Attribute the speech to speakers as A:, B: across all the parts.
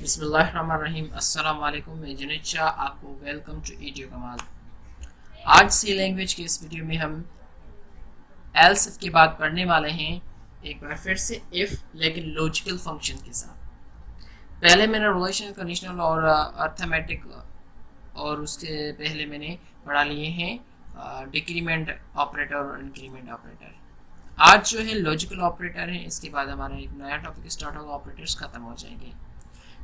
A: बिस्मिल्लाहिर्रहमानिर्रहीम। अस्सलाम वालेकुम। मैं जुनैद शाह, आपको वेलकम टू ईडियो कमाल। आज सी लैंग्वेज की इस वीडियो में हम एल्स इफ की बात पढ़ने वाले हैं। एक बार फिर से इफ, लेकिन लॉजिकल फंक्शन के साथ। पहले मैंने रिलेशनल, कंडीशनल और अर्थमेटिक, और उसके पहले मैंने पढ़ा लिए हैं डिक्रीमेंट ऑपरेटर और इंक्रीमेंट ऑपरेटर। आज जो है लॉजिकल ऑपरेटर है, इसके बाद हमारा एक नया टॉपिक स्टार्ट होगा, ऑपरेटर्स खत्म हो जाएंगे।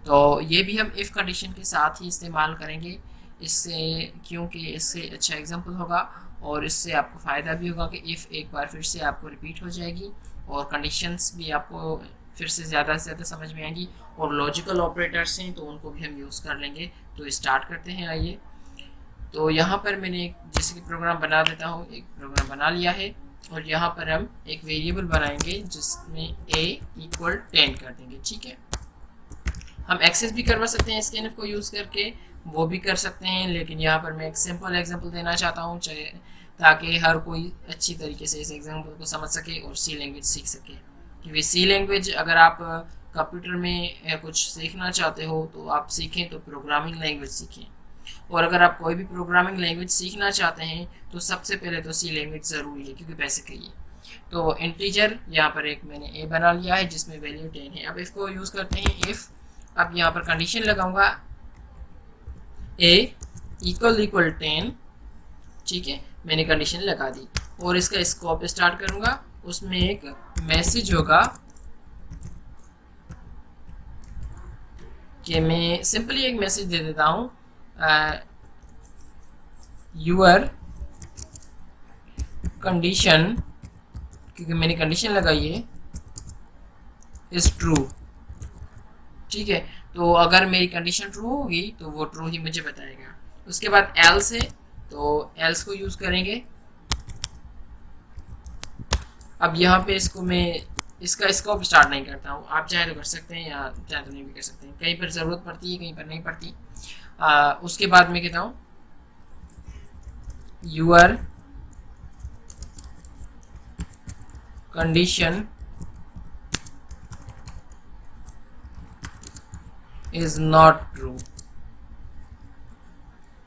A: तो ये भी हम इफ़ कंडीशन के साथ ही इस्तेमाल करेंगे, इससे क्योंकि इससे अच्छा एग्जांपल होगा और इससे आपको फ़ायदा भी होगा कि इफ़ एक बार फिर से आपको रिपीट हो जाएगी और कंडीशंस भी आपको फिर से ज़्यादा समझ में आएंगी, और लॉजिकल ऑपरेटर्स हैं तो उनको भी हम यूज़ कर लेंगे। तो स्टार्ट करते हैं, आइए। तो यहाँ पर मैंने जैसे कि प्रोग्राम बना देता हूँ, एक प्रोग्राम बना लिया है और यहाँ पर हम एक वेरिएबल बनाएंगे जिसमें a = 10 कर देंगे। ठीक है, हम एक्सेस भी करवा सकते हैं स्कैनफ को यूज़ करके, वो भी कर सकते हैं, लेकिन यहाँ पर मैं एक सिंपल एग्जांपल देना चाहता हूँ ताकि हर कोई अच्छी तरीके से इस एग्जांपल को समझ सके और सी लैंग्वेज सीख सके। क्योंकि सी लैंग्वेज अगर आप कंप्यूटर में कुछ सीखना चाहते हो तो आप सीखें तो प्रोग्रामिंग लैंग्वेज सीखें, और अगर आप कोई भी प्रोग्रामिंग लैंग्वेज सीखना चाहते हैं तो सबसे पहले तो सी लैंग्वेज ज़रूरी है, क्योंकि बेसिक है ये। तो इंटीजर यहाँ पर एक मैंने ए बना लिया है जिसमें वैल्यू 10 है। अब इसको यूज़ करते हैं इफ़। अब यहाँ पर कंडीशन लगाऊंगा a = 10। ठीक है, मैंने कंडीशन लगा दी और इसका स्कोप स्टार्ट करूंगा। उसमें एक मैसेज होगा कि मैं सिंपली एक मैसेज दे देता हूँ, यूर कंडीशन, क्योंकि मैंने कंडीशन लगाई है, इज ट्रू। ठीक है, तो अगर मेरी कंडीशन ट्रू होगी तो वो ट्रू ही मुझे बताएगा। उसके बाद एल्स है, तो एल्स को यूज़ करेंगे। अब यहाँ पे इसको मैं इसका स्कोप स्टार्ट नहीं करता हूँ, आप चाहे तो कर सकते हैं या चाहे तो नहीं भी कर सकते हैं, कहीं पर ज़रूरत पड़ती है कहीं पर नहीं पड़ती। उसके बाद मैं कहता हूँ your condition is not true,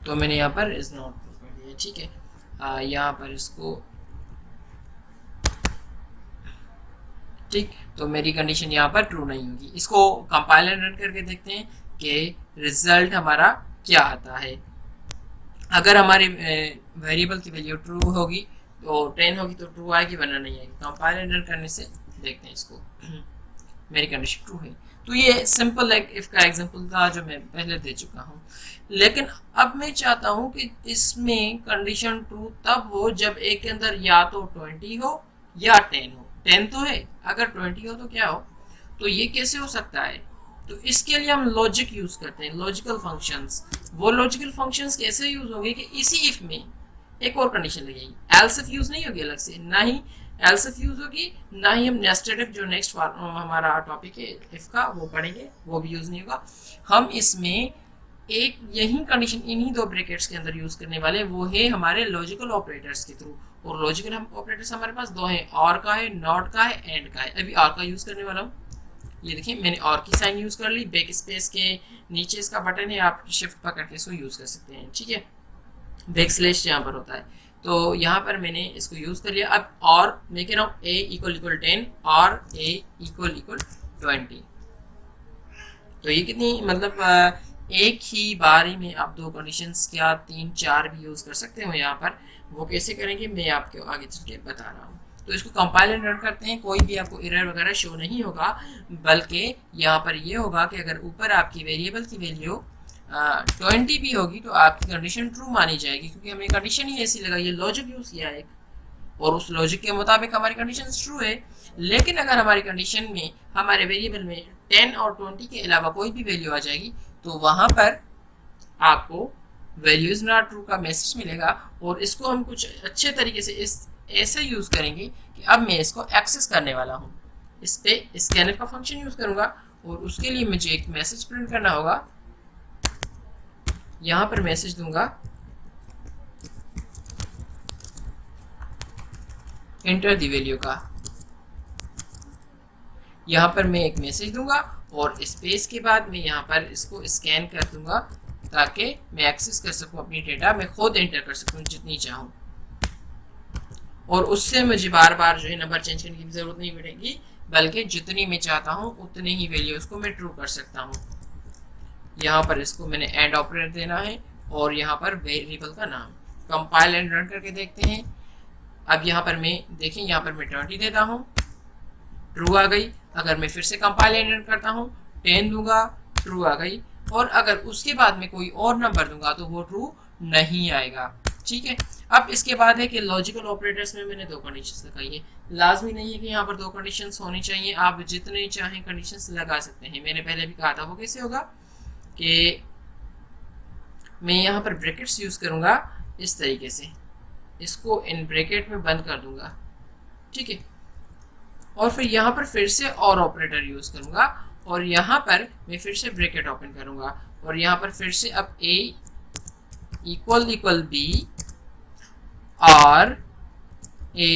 A: तो मैंने यहाँ पर इज नॉट ट्रू कर दिया। ठीक है, यहाँ पर इसको ठीक, तो मेरी कंडीशन यहाँ पर ट्रू नहीं होगी। इसको कंपाइल एंड रन करके देखते हैं कि रिजल्ट हमारा क्या आता है। अगर हमारी वेरिएबल की वैल्यू ट्रू होगी तो 10 होगी तो ट्रू आएगी, वरना नहीं आएगी। कंपाइल एंड रन करने से देखते हैं इसको। मेरी कंडीशन ट्रू है। तो ये सिंपल एक इफ का एग्जांपल था जो मैं पहले दे चुका हूँ, लेकिन अब मैं चाहता हूँ कि इसमें कंडीशन ट्रू तब हो जब एक के अंदर या तो 20 हो या 10 हो। 10 तो है, अगर 20 हो तो क्या हो, तो ये कैसे हो सकता है? तो इसके लिए हम लॉजिक यूज करते हैं, लॉजिकल फंक्शंस। वो लॉजिकल फंक्शंस कैसे यूज होंगे कि इसी इफ में एक और कंडीशन लगेगी, एल्स इफ यूज नहीं होगी अलग से, ना ही एल्स इफ यूज होगी, ना ही हम नेस्टेड इफ जो नेक्स्ट हमारा टॉपिक है इफ का वो पढ़ेंगे, वो भी यूज नहीं होगा। हम इसमें एक यही कंडीशन इन्हीं दो ब्रैकेट्स के अंदर यूज करने वाले, वो है हमारे लॉजिकल ऑपरेटर्स के थ्रू। और लॉजिकल हम ऑपरेटर्स हमारे पास दो हैं, और का है, नॉट का है, एंड का है। अभी और का यूज करने वाला हूँ। ये देखिए मैंने और की साइन यूज कर ली, बैक स्पेस के नीचे इसका बटन है, आप शिफ्ट पकड़ के इसको यूज कर सकते हैं। ठीक है, बैक स्लैश यहाँ पर होता है, तो यहाँ पर मैंने इसको यूज कर लिया। अब और मैं कह रहा हूँ a = 10 और a = 20। तो ये कितनी मतलब एक ही बारी में आप दो कंडीशंस क्या 3-4 भी यूज कर सकते हो। यहाँ पर वो कैसे करेंगे मैं आपको आगे चल के बता रहा हूँ। तो इसको कंपाइल एंड रन करते हैं, कोई भी आपको एरर वगैरह शो नहीं होगा, बल्कि यहाँ पर ये होगा कि अगर ऊपर आपकी वेरिएबल की वैल्यू 20 भी होगी तो आपकी कंडीशन ट्रू मानी जाएगी, क्योंकि हमने कंडीशन ही ऐसी लगाई है, लॉजिक यूज किया है और उस लॉजिक के मुताबिक हमारी कंडीशन ट्रू है। लेकिन अगर हमारी कंडीशन में हमारे वेरिएबल में 10 और 20 के अलावा कोई भी वैल्यू आ जाएगी तो वहां पर आपको वैल्यू इज नॉट ट्रू का मैसेज मिलेगा। और इसको हम कुछ अच्छे तरीके से ऐसे यूज करेंगे कि अब मैं इसको एक्सेस करने वाला हूँ। इस पे स्कैनर का फंक्शन यूज करूंगा और उसके लिए मुझे एक मैसेज प्रिंट करना होगा। यहाँ पर मैसेज दूंगा एंटर दी वैल्यू का। यहाँ पर मैं एक मैसेज दूंगा और स्पेस के बाद मैं यहाँ पर इसको स्कैन कर दूंगा ताकि मैं एक्सेस कर सकूँ अपनी डेटा, मैं खुद एंटर कर सकूँ जितनी चाहूँ, और उससे मुझे बार बार जो है नंबर चेंज करने की ज़रूरत नहीं पड़ेगी, बल्कि जितनी मैं चाहता हूँ उतने ही वैल्यूज़ को मैं ट्रू कर सकता हूँ। यहाँ पर इसको मैंने एंड ऑपरेटर देना है और यहाँ पर वेरिएबल का नाम। कंपाइल एंड रन करके देखते हैं। अब यहाँ पर मैं देखें, यहाँ पर मैं 20 देता हूँ, ट्रू आ गई। अगर मैं फिर से कंपाइल एंड रन करता हूँ, 10 दूंगा, ट्रू आ गई। और अगर उसके बाद में कोई और नंबर दूंगा तो वो ट्रू नहीं आएगा। ठीक है। अब इसके बाद है कि लॉजिकल ऑपरेटर्स में मैंने 2 कंडीशंस लगाई है। लाजमी नहीं है कि यहाँ पर 2 कंडीशंस होनी चाहिए, आप जितने चाहें कंडीशंस लगा सकते हैं। मैंने पहले भी कहा था, वो कैसे होगा कि मैं यहाँ पर ब्रैकेट्स यूज़ करूँगा इस तरीके से, इसको इन ब्रैकेट में बंद कर दूंगा। ठीक है। और फिर यहाँ पर फिर से और ऑपरेटर यूज़ करूँगा और यहाँ पर मैं फिर से ब्रैकेट ओपन करूँगा और यहाँ पर फिर से अब a इक्वल b और a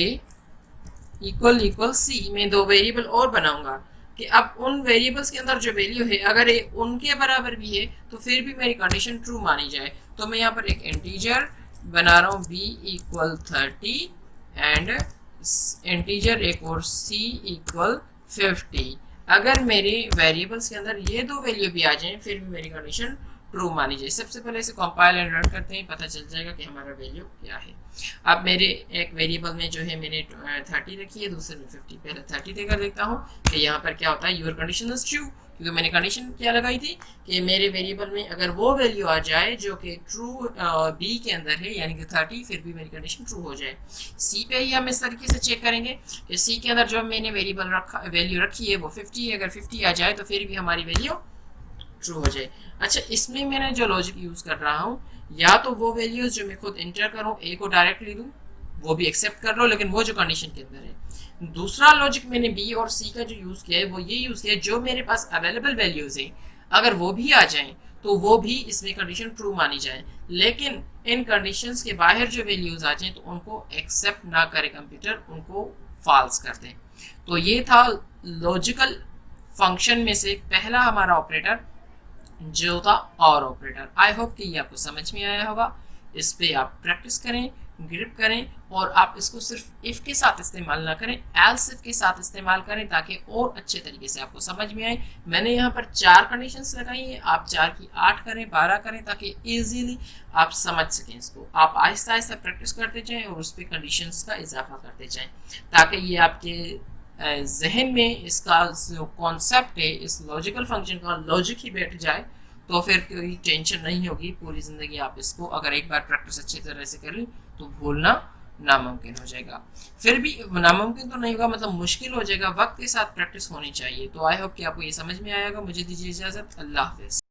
A: इक्वल c में 2 वेरिएबल और बनाऊंगा कि अब उन वेरिएबल्स के अंदर जो वैल्यू है अगर ये उनके बराबर भी है तो फिर भी मेरी कंडीशन ट्रू मानी जाए। तो मैं यहाँ पर एक इंटीजर बना रहा हूँ b इक्वल 30 एंड इंटीजर एक और c इक्वल 50। अगर मेरे वेरिएबल्स के अंदर ये 2 वैल्यू भी आ जाएं फिर भी मेरी कंडीशन ट्रू मानी जाए। सबसे पहले इसे कंपाइल एंड रन करते हैं, पता चल जाएगा कि हमारा वैल्यू क्या है। अब मेरे एक वेरिएबल में जो है मैंने 30 रखी है, दूसरे में 50। पहले 30 देकर देखता हूँ कि यहाँ पर क्या होता है, यूर कंडीशन इज ट्रू, क्योंकि मैंने कंडीशन क्या लगाई थी कि मेरे वेरिएबल में अगर वो वैल्यू आ जाए जो कि ट्रू बी के अंदर है यानी कि 30, फिर भी मेरी कंडीशन ट्रू हो जाए। सी पे ही हम इस तरीके से चेक करेंगे कि सी के अंदर जो मैंने वैल्यू रखी है वो 50 है, अगर 50 आ जाए तो फिर भी हमारी वैल्यू ट्रू हो जाए। अच्छा, इसमें मैंने जो लॉजिक यूज़ कर रहा हूँ, या तो वो वैल्यूज जो मैं खुद इंटर करूँ, ए को डायरेक्टली दूँ, वो भी एक्सेप्ट कर लो लेकिन वो जो कंडीशन के अंदर है। दूसरा लॉजिक मैंने बी और सी का जो यूज़ किया है वो ये यूज़ किया है, जो मेरे पास अवेलेबल वैल्यूज़ हैं अगर वो भी आ जाएं तो वो भी इसमें कंडीशन ट्रू मानी जाए, लेकिन इन कंडीशंस के बाहर जो वैल्यूज़ आ जाएं तो उनको एक्सेप्ट ना करे कंप्यूटर, उनको फॉल्स कर दें। तो ये था लॉजिकल फंक्शन में से पहला हमारा ऑपरेटर जो था और ऑपरेटर। आई होप कि ये आपको समझ में आया होगा। इस पे आप प्रैक्टिस करें, ग्रिप करें और आप इसको सिर्फ इफ़ के साथ इस्तेमाल ना करें, एल्स इफ के साथ इस्तेमाल करें ताकि और अच्छे तरीके से आपको समझ में आए। मैंने यहाँ पर 4 कंडीशंस लगाई हैं, आप 4 की 8 करें, 12 करें ताकि इजीली आप समझ सकें इसको। आप आहिस्ता आहिस्ता प्रैक्टिस करते जाएँ और उस पर कंडीशंस का इजाफा करते जाएँ ताकि ये आपके जहन में इसका जो कॉन्सेप्ट है इस लॉजिकल फंक्शन का लॉजिक ही बैठ जाए, तो फिर कोई टेंशन नहीं होगी। पूरी ज़िंदगी आप इसको अगर एक बार प्रैक्टिस अच्छी तरह से कर ली तो भूलना नामुमकिन हो जाएगा। फिर भी नामुमकिन तो नहीं होगा, मतलब मुश्किल हो जाएगा, वक्त के साथ प्रैक्टिस होनी चाहिए। तो आई होप कि आपको ये समझ में आएगा। मुझे दीजिए इजाज़त, अल्लाह हाफ़िज़।